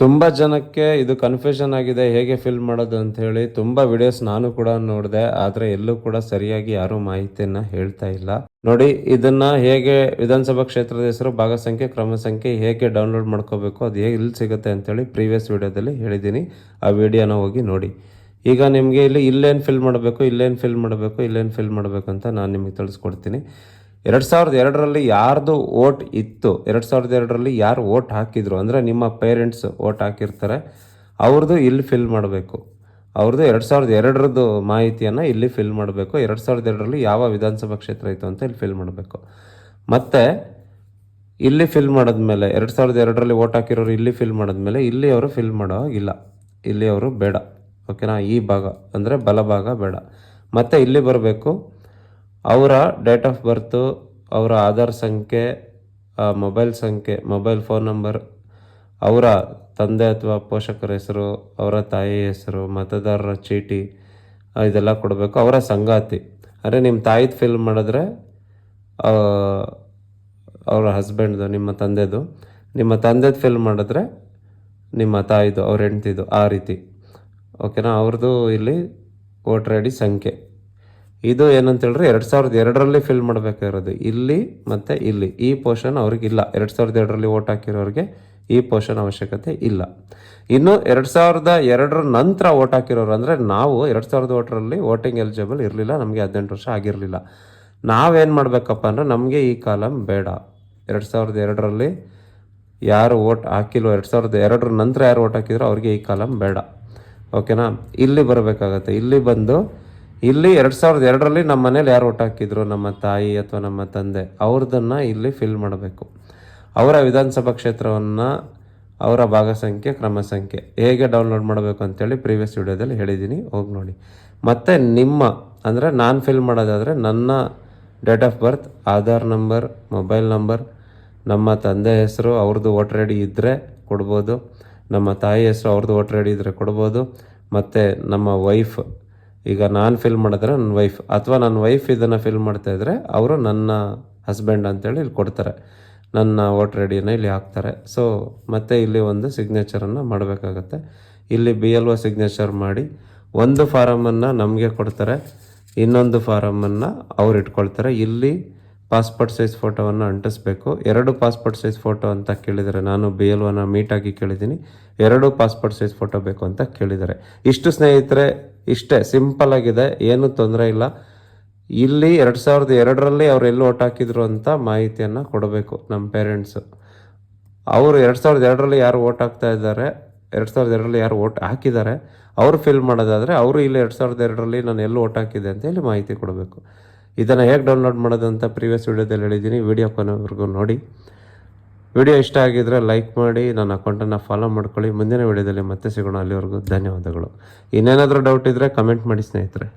ತುಂಬ ಜನಕ್ಕೆ ಇದು ಕನ್ಫ್ಯೂಷನ್ ಆಗಿದೆ ಹೇಗೆ ಫಿಲ್ ಮಾಡೋದು ಅಂತ ಹೇಳಿ. ತುಂಬ ವಿಡಿಯೋಸ್ ನಾನು ಕೂಡ ನೋಡಿದೆ, ಆದರೆ ಎಲ್ಲೂ ಕೂಡ ಸರಿಯಾಗಿ ಯಾರೂ ಮಾಹಿತಿಯನ್ನು ಹೇಳ್ತಾ ಇಲ್ಲ. ನೋಡಿ, ಇದನ್ನ ಹೇಗೆ ವಿಧಾನಸಭಾ ಕ್ಷೇತ್ರದ ಹೆಸರು, ಭಾಗ ಸಂಖ್ಯೆ, ಕ್ರಮ ಸಂಖ್ಯೆ ಹೇಗೆ ಡೌನ್ಲೋಡ್ ಮಾಡ್ಕೋಬೇಕು, ಅದು ಹೇಗೆ ಇಲ್ಲಿ ಸಿಗುತ್ತೆ ಅಂತೇಳಿ ಪ್ರೀವಿಯಸ್ ವಿಡಿಯೋದಲ್ಲಿ ಹೇಳಿದ್ದೀನಿ. ಆ ವಿಡಿಯೋನ ಹೋಗಿ ನೋಡಿ. ಈಗ ನಿಮಗೆ ಇಲ್ಲೇನು ಫಿಲ್ ಮಾಡಬೇಕು, ಇಲ್ಲೇನು ಫಿಲ್ ಮಾಡಬೇಕು, ಇಲ್ಲೇನು ಫಿಲ್ ಮಾಡಬೇಕು ಅಂತ ನಾನು ನಿಮಗೆ ತಿಳಿಸ್ಕೊಡ್ತೀನಿ. 2002ರಲ್ಲಿ ಯಾರ್ದು ವೋಟ್ ಇತ್ತು, 2002ರಲ್ಲಿ ಯಾರು ವೋಟ್ ಹಾಕಿದ್ರು ಅಂದರೆ ನಿಮ್ಮ ಪೇರೆಂಟ್ಸ್ ವೋಟ್ ಹಾಕಿರ್ತಾರೆ, ಅವ್ರದ್ದು ಇಲ್ಲಿ ಫಿಲ್ ಮಾಡಬೇಕು. ಅವ್ರದ್ದು 2002ರದ್ದು ಮಾಹಿತಿಯನ್ನು ಇಲ್ಲಿ ಫಿಲ್ ಮಾಡಬೇಕು. 2002ರಲ್ಲಿ ಯಾವ ವಿಧಾನಸಭಾ ಕ್ಷೇತ್ರ ಇತ್ತು ಅಂತ ಇಲ್ಲಿ ಫಿಲ್ ಮಾಡಬೇಕು. ಮತ್ತು ಇಲ್ಲಿ ಫಿಲ್ ಮಾಡಿದ್ಮೇಲೆ 2002ರಲ್ಲಿ ವೋಟ್ ಹಾಕಿರೋರು ಇಲ್ಲಿ ಫಿಲ್ ಮಾಡಿದ್ಮೇಲೆ ಇಲ್ಲಿ ಅವರು ಫಿಲ್ ಮಾಡೋ ಹಾಗಿಲ್ಲ, ಇಲ್ಲಿ ಅವರು ಬೇಡ. ಓಕೆನಾ? ಈ ಭಾಗ ಅಂದರೆ ಬಲಭಾಗ ಬೇಡ. ಮತ್ತು ಇಲ್ಲಿ ಬರಬೇಕು ಅವರ ಡೇಟ್ ಆಫ್ ಬರ್ತು, ಅವರ ಆಧಾರ್ ಸಂಖ್ಯೆ, ಮೊಬೈಲ್ ಸಂಖ್ಯೆ, ಮೊಬೈಲ್ ಫೋನ್ ನಂಬರ್, ಅವರ ತಂದೆ ಅಥವಾ ಪೋಷಕರ ಹೆಸರು, ಅವರ ತಾಯಿ ಹೆಸರು, ಮತದಾರರ ಚೀಟಿ, ಇದೆಲ್ಲ ಕೊಡಬೇಕು. ಅವರ ಸಂಗಾತಿ ಅಂದರೆ ನಿಮ್ಮ ತಾಯಿದು ಫಿಲ್ ಮಾಡಿದ್ರೆ ಅವರ ಹಸ್ಬೆಂಡ್ದು, ನಿಮ್ಮ ತಂದೆದು, ನಿಮ್ಮ ತಂದೆದು ಫಿಲ್ ಮಾಡಿದ್ರೆ ನಿಮ್ಮ ತಾಯಿದು, ಅವ್ರ ಹೆಂಡ್ತಿದು, ಆ ರೀತಿ. ಓಕೆನಾ? ಅವ್ರದ್ದು ಇಲ್ಲಿ ವೋಟರ್ ಐ ಡಿ ಸಂಖ್ಯೆ. ಇದು ಏನಂತ ಹೇಳಿದ್ರೆ 2002ರಲ್ಲಿ ಫಿಲ್ ಮಾಡಬೇಕಾಗಿರೋದು ಇಲ್ಲಿ ಮತ್ತು ಇಲ್ಲಿ. ಈ ಪೋರ್ಷನ್ ಅವ್ರಿಗಿಲ್ಲ. 2002ರಲ್ಲಿ ವೋಟ್ ಹಾಕಿರೋರಿಗೆ ಈ ಪೋರ್ಷನ್ ಅವಶ್ಯಕತೆ ಇಲ್ಲ. ಇನ್ನು 2002 ನಂತರ ವೋಟ್ ಹಾಕಿರೋರು ಅಂದರೆ ನಾವು 2000 ವೋಟಿಂಗ್ ಎಲಿಜಿಬಲ್ ಇರಲಿಲ್ಲ, ನಮಗೆ 18 ವರ್ಷ ಆಗಿರಲಿಲ್ಲ. ನಾವೇನು ಮಾಡಬೇಕಪ್ಪ ಅಂದರೆ ನಮಗೆ ಈ ಕಾಲಮ್ ಬೇಡ. 2002ರಲ್ಲಿ ಯಾರು ವೋಟ್ ಹಾಕಿಲ್ವೋ, 2002 ನಂತರ ಯಾರು ವೋಟ್ ಹಾಕಿದ್ರು ಅವ್ರಿಗೆ ಈ ಕಾಲಮ್ ಬೇಡ. ಓಕೆನಾ? ಇಲ್ಲಿ ಬರಬೇಕಾಗತ್ತೆ. ಇಲ್ಲಿ ಬಂದು ಇಲ್ಲಿ 2002ರಲ್ಲಿ ನಮ್ಮ ಮನೇಲಿ ಯಾರು ವೋಟ್ ಹಾಕಿದ್ರು, ನಮ್ಮ ತಾಯಿ ಅಥವಾ ನಮ್ಮ ತಂದೆ, ಅವ್ರದ್ದನ್ನು ಇಲ್ಲಿ ಫಿಲ್ ಮಾಡಬೇಕು. ಅವರ ವಿಧಾನಸಭಾ ಕ್ಷೇತ್ರವನ್ನು, ಅವರ ಭಾಗ ಸಂಖ್ಯೆ, ಕ್ರಮ ಸಂಖ್ಯೆ ಹೇಗೆ ಡೌನ್ಲೋಡ್ ಮಾಡಬೇಕು ಅಂತೇಳಿ ಪ್ರೀವಿಯಸ್ ವಿಡಿಯೋದಲ್ಲಿ ಹೇಳಿದ್ದೀನಿ, ಹೋಗಿ ನೋಡಿ. ಮತ್ತು ನಿಮ್ಮ ಅಂದರೆ ನಾನು ಫಿಲ್ ಮಾಡೋದಾದರೆ ನನ್ನ date of birth, Aadhaar number, mobile number, ನಮ್ಮ ತಂದೆ ಹೆಸರು, ಅವ್ರದ್ದು ವೋಟರ್ ಐ ಡಿ ಇದ್ದರೆ ಕೊಡ್ಬೋದು, ನಮ್ಮ ತಾಯಿ ಹೆಸರು, ಅವ್ರದ್ದು ವೋಟರ್ ಐ ಡಿ ಇದ್ದರೆ ಕೊಡ್ಬೋದು, ಮತ್ತು ನಮ್ಮ ವೈಫ್, ಈಗ ನಾನು ಫಿಲ್ ಮಾಡಿದ್ರೆ ನನ್ನ ವೈಫ್, ಅಥವಾ ನನ್ನ ವೈಫ್ ಇದನ್ನು ಫಿಲ್ ಮಾಡ್ತಾಯಿದ್ರೆ ಅವರು ನನ್ನ ಹಸ್ಬೆಂಡ್ ಅಂತೇಳಿ ಇಲ್ಲಿ ಕೊಡ್ತಾರೆ, ನನ್ನ ವೋಟರ್ ಐ ಡಿಯನ್ನು ಇಲ್ಲಿ ಹಾಕ್ತಾರೆ. ಸೊ ಮತ್ತು ಇಲ್ಲಿ ಒಂದು ಸಿಗ್ನೇಚರನ್ನು ಮಾಡಬೇಕಾಗತ್ತೆ. ಇಲ್ಲಿ BLO ಸಿಗ್ನೇಚರ್ ಮಾಡಿ ಒಂದು ಫಾರಮನ್ನು ನಮಗೆ ಕೊಡ್ತಾರೆ, ಇನ್ನೊಂದು ಫಾರಮನ್ನು ಅವ್ರು ಇಟ್ಕೊಳ್ತಾರೆ. ಇಲ್ಲಿ ಪಾಸ್ಪೋರ್ಟ್ ಸೈಜ್ ಫೋಟೋವನ್ನು ಅಂಟಿಸ್ಬೇಕು. 2 ಪಾಸ್ಪೋರ್ಟ್ ಸೈಜ್ ಫೋಟೋ ಅಂತ ಕೇಳಿದರೆ, ನಾನು BLOನ ಮೀಟಾಗಿ ಕೇಳಿದ್ದೀನಿ, 2 ಪಾಸ್ಪೋರ್ಟ್ ಸೈಜ್ ಫೋಟೋ ಬೇಕು ಅಂತ ಕೇಳಿದ್ದಾರೆ. ಇಷ್ಟು ಸ್ನೇಹಿತರೆ, ಇಷ್ಟೇ ಸಿಂಪಲ್ ಆಗಿದೆ, ಏನೂ ತೊಂದರೆ ಇಲ್ಲ. ಇಲ್ಲಿ 2002ರಲ್ಲಿ ಅವ್ರು ಎಲ್ಲಿ ವೋಟ್ ಹಾಕಿದ್ರು ಅಂತ ಮಾಹಿತಿಯನ್ನು ಕೊಡಬೇಕು ನಮ್ಮ ಪೇರೆಂಟ್ಸು. ಅವರು 2002ರಲ್ಲಿ ಯಾರು ವೋಟ್ ಹಾಕ್ತಾ ಇದ್ದಾರೆ, 2002ರಲ್ಲಿ ಯಾರು ವೋಟ್ ಹಾಕಿದ್ದಾರೆ ಅವರು ಫಿಲ್ ಮಾಡೋದಾದರೆ ಅವರು ಇಲ್ಲಿ 2002ರಲ್ಲಿ ನಾನು ಎಲ್ಲಿ ವೋಟ್ ಹಾಕಿದೆ ಅಂತ ಇಲ್ಲಿ ಮಾಹಿತಿ ಕೊಡಬೇಕು. ಇದನ್ನು ಹೇಗೆ ಡೌನ್ಲೋಡ್ ಮಾಡೋದು ಅಂತ ಪ್ರೀವಿಯಸ್ ವಿಡಿಯೋದಲ್ಲಿ ಹೇಳಿದ್ದೀನಿ. ವಿಡಿಯೋ ಕೊನೆವರೆಗೂ ನೋಡಿ. ವಿಡಿಯೋ ಇಷ್ಟ ಆಗಿದ್ದರೆ ಲೈಕ್ ಮಾಡಿ, ನನ್ನ ಅಕೌಂಟನ್ನು ಫಾಲೋ ಮಾಡ್ಕೊಳ್ಳಿ. ಮುಂದಿನ ವಿಡಿಯೋದಲ್ಲಿ ಮತ್ತೆ ಸಿಗೋಣ. ಅಲ್ಲಿವರೆಗೂ ಧನ್ಯವಾದಗಳು. ಇನ್ನೇನಾದರೂ ಡೌಟ್ ಇದ್ದರೆ ಕಮೆಂಟ್ ಮಾಡಿ ಸ್ನೇಹಿತರೆ.